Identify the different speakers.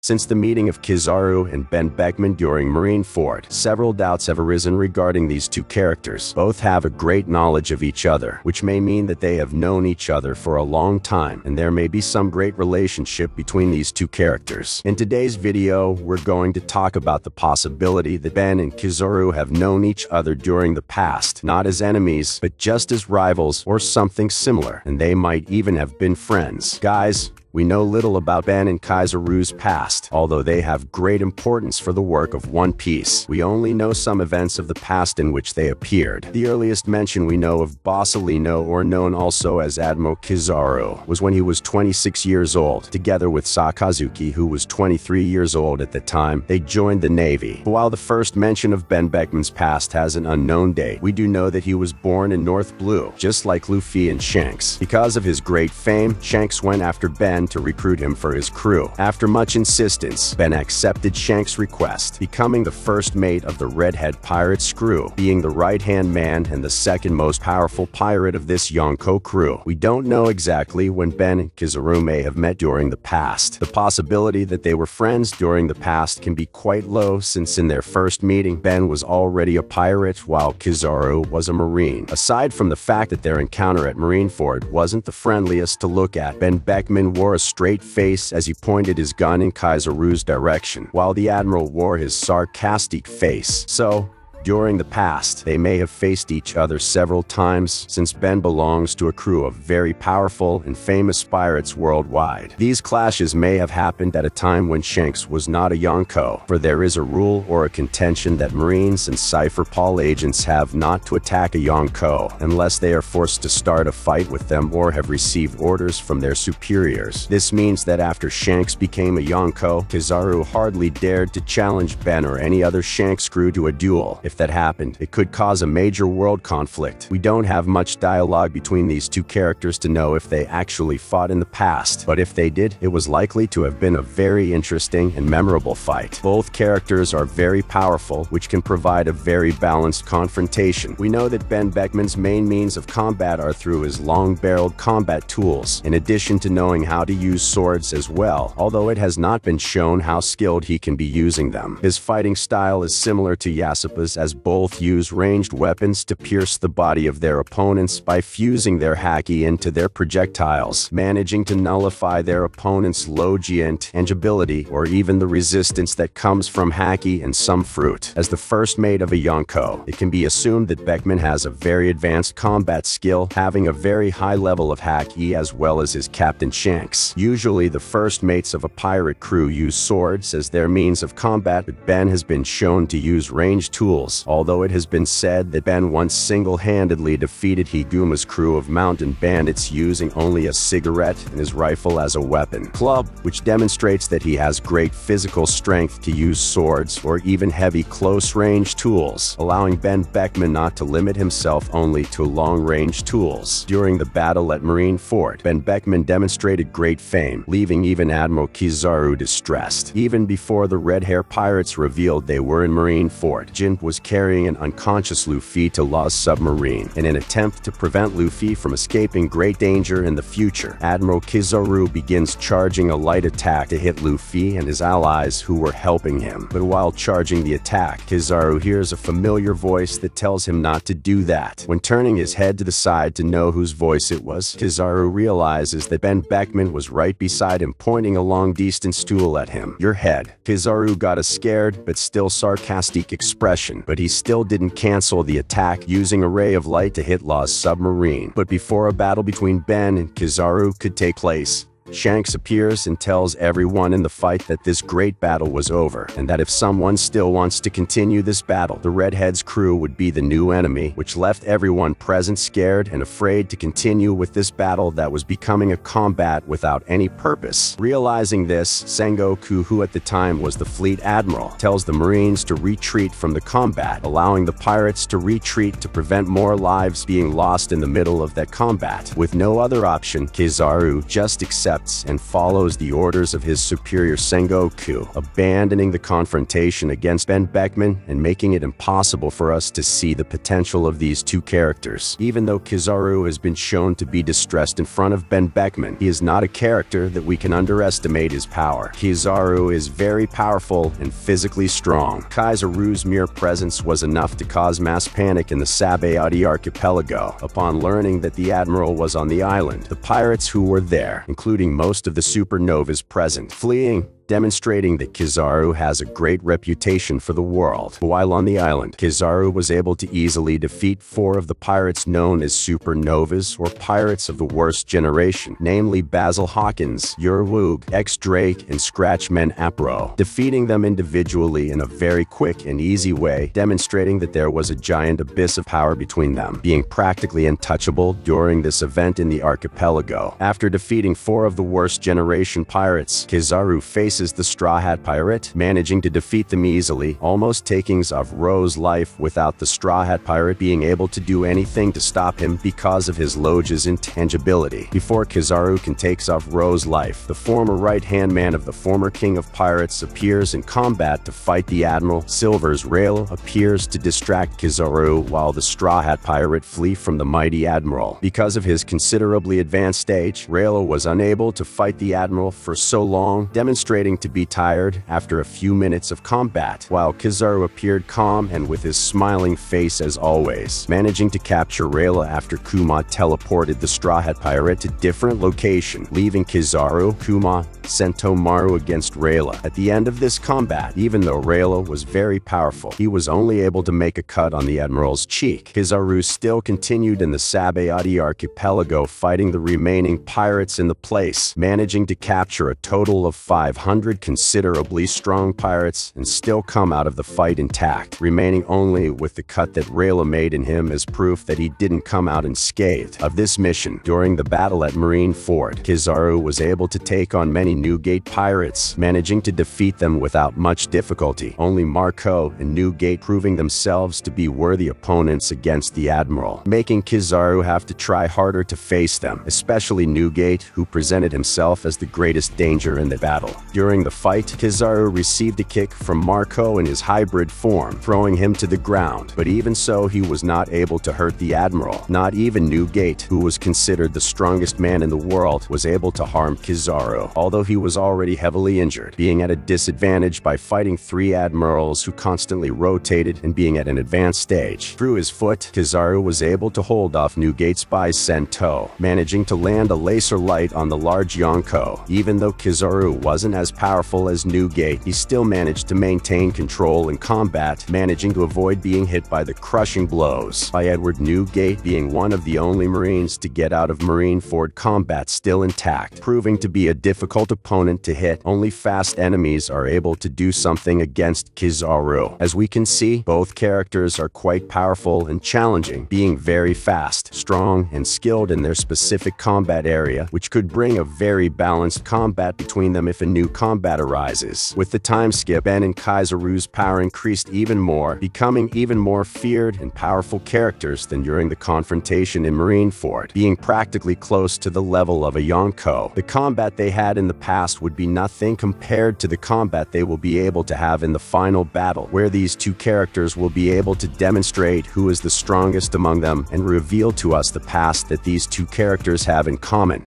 Speaker 1: Since the meeting of Kizaru and Benn Beckman during Marineford, several doubts have arisen regarding these two characters. Both have a great knowledge of each other, which may mean that they have known each other for a long time, and there may be some great relationship between these two characters. In today's video, we're going to talk about the possibility that Benn and Kizaru have known each other during the past, not as enemies, but just as rivals or something similar, and they might even have been friends. Guys, we know little about Benn and Kizaru's past, although they have great importance for the work of One Piece. We only know some events of the past in which they appeared. The earliest mention we know of Bossalino, or known also as Admiral Kizaru, was when he was 26 years old. Together with Sakazuki, who was 23 years old at the time, they joined the Navy. While the first mention of Benn Beckman's past has an unknown date, we do know that he was born in North Blue, just like Luffy and Shanks. Because of his great fame, Shanks went after Benn to recruit him for his crew. After much insistence, Benn accepted Shanks' request, becoming the first mate of the Redhead Pirates crew, being the right-hand man and the second most powerful pirate of this Yonko crew. We don't know exactly when Benn and Kizaru may have met during the past. The possibility that they were friends during the past can be quite low, since in their first meeting, Benn was already a pirate while Kizaru was a marine. Aside from the fact that their encounter at Marineford wasn't the friendliest to look at, Benn Beckman wore a straight face as he pointed his gun in Kizaru's direction, while the Admiral wore his sarcastic face. So, during the past, they may have faced each other several times, since Benn belongs to a crew of very powerful and famous pirates worldwide. These clashes may have happened at a time when Shanks was not a Yonko, for there is a rule or a contention that Marines and Cypher Paul agents have not to attack a Yonko unless they are forced to start a fight with them or have received orders from their superiors. This means that after Shanks became a Yonko, Kizaru hardly dared to challenge Benn or any other Shanks crew to a duel. If that happened, it could cause a major world conflict. We don't have much dialogue between these two characters to know if they actually fought in the past, but if they did, it was likely to have been a very interesting and memorable fight. Both characters are very powerful, which can provide a very balanced confrontation. We know that Benn Beckman's main means of combat are through his long-barreled combat tools, in addition to knowing how to use swords as well, although it has not been shown how skilled he can be using them. His fighting style is similar to Yasopa's, as both use ranged weapons to pierce the body of their opponents by fusing their haki into their projectiles, managing to nullify their opponent's low giant and ability, or even the resistance that comes from haki and some fruit. As the first mate of a Yonko, it can be assumed that Beckman has a very advanced combat skill, having a very high level of haki as well as his captain Shanks. Usually the first mates of a pirate crew use swords as their means of combat, but Benn has been shown to use ranged tools, although it has been said that Benn once single-handedly defeated Higuma's crew of mountain bandits using only a cigarette and his rifle as a weapon. Club, which demonstrates that he has great physical strength to use swords or even heavy close-range tools, allowing Benn Beckman not to limit himself only to long-range tools. During the battle at Marineford, Benn Beckman demonstrated great fame, leaving even Admiral Kizaru distressed. Even before the Redhead Pirates revealed they were in Marineford, Jin was carrying an unconscious Luffy to Law's submarine. In an attempt to prevent Luffy from escaping great danger in the future, Admiral Kizaru begins charging a light attack to hit Luffy and his allies who were helping him. But while charging the attack, Kizaru hears a familiar voice that tells him not to do that. When turning his head to the side to know whose voice it was, Kizaru realizes that Benn Beckman was right beside him, pointing a long-distance tool at him. "Your head." Kizaru got a scared but still sarcastic expression, but he still didn't cancel the attack, using a ray of light to hit Law's submarine. But before a battle between Benn and Kizaru could take place, Shanks appears and tells everyone in the fight that this great battle was over, and that if someone still wants to continue this battle, the Redhead's crew would be the new enemy, which left everyone present scared and afraid to continue with this battle that was becoming a combat without any purpose. Realizing this, Sengoku, who at the time was the fleet admiral, tells the Marines to retreat from the combat, allowing the pirates to retreat to prevent more lives being lost in the middle of that combat. With no other option, Kizaru just accepts accepts and follows the orders of his superior Sengoku, abandoning the confrontation against Benn Beckman and making it impossible for us to see the potential of these two characters. Even though Kizaru has been shown to be distressed in front of Benn Beckman, he is not a character that we can underestimate his power. Kizaru is very powerful and physically strong. Kizaru's mere presence was enough to cause mass panic in the Sabayati archipelago. Upon learning that the admiral was on the island, the pirates who were there, including most of the supernovas present, fleeing, demonstrating that Kizaru has a great reputation for the world. While on the island, Kizaru was able to easily defeat 4 of the pirates known as supernovas or pirates of the worst generation, namely Basil Hawkins, Urwoog, X-Drake, and Scratchman Apro, defeating them individually in a very quick and easy way, demonstrating that there was a giant abyss of power between them, being practically untouchable during this event in the archipelago. After defeating 4 of the worst generation pirates, Kizaru faces the Straw Hat Pirate, managing to defeat them easily, almost taking Row's life without the Straw Hat Pirate being able to do anything to stop him because of his Loge's intangibility. Before Kizaru can take Row's life, the former right-hand man of the former King of Pirates appears in combat to fight the Admiral. Silver's Raylo appears to distract Kizaru while the Straw Hat Pirate flee from the mighty Admiral. Because of his considerably advanced stage, Raylo was unable to fight the Admiral for so long, demonstrating to be tired after a few minutes of combat, while Kizaru appeared calm and with his smiling face as always, managing to capture Rayla after Kuma teleported the Straw Hat Pirate to different location, leaving Kizaru, Kuma, Sentomaru against Rayla. At the end of this combat, even though Rayla was very powerful, he was only able to make a cut on the Admiral's cheek. Kizaru still continued in the Sabayati archipelago fighting the remaining pirates in the place, managing to capture a total of 500 considerably strong pirates and still come out of the fight intact, remaining only with the cut that Rayla made in him as proof that he didn't come out unscathed. Of this mission, during the battle at Marineford, Kizaru was able to take on many Newgate pirates, managing to defeat them without much difficulty, only Marco and Newgate proving themselves to be worthy opponents against the Admiral, making Kizaru have to try harder to face them, especially Newgate, who presented himself as the greatest danger in the battle. During the fight, Kizaru received a kick from Marco in his hybrid form, throwing him to the ground, but even so he was not able to hurt the Admiral. Not even Newgate, who was considered the strongest man in the world, was able to harm Kizaru, although he was already heavily injured, being at a disadvantage by fighting 3 admirals who constantly rotated and being at an advanced stage. Through his foot, Kizaru was able to hold off Newgate's Sento, managing to land a laser light on the large Yonko. Even though Kizaru wasn't as powerful as Newgate, he still managed to maintain control in combat, managing to avoid being hit by the crushing blows by Edward. Newgate being one of the only Marines to get out of Marineford combat still intact, proving to be a difficult opponent to hit. Only fast enemies are able to do something against Kizaru. As we can see, both characters are quite powerful and challenging, being very fast, strong, and skilled in their specific combat area, which could bring a very balanced combat between them if a new combat arises. With the time skip, Ben and Kizaru's power increased even more, becoming even more feared and powerful characters than during the confrontation in Marineford, being practically close to the level of a Yonko. The combat they had in the past would be nothing compared to the combat they will be able to have in the final battle, where these two characters will be able to demonstrate who is the strongest among them and reveal to us the past that these two characters have in common.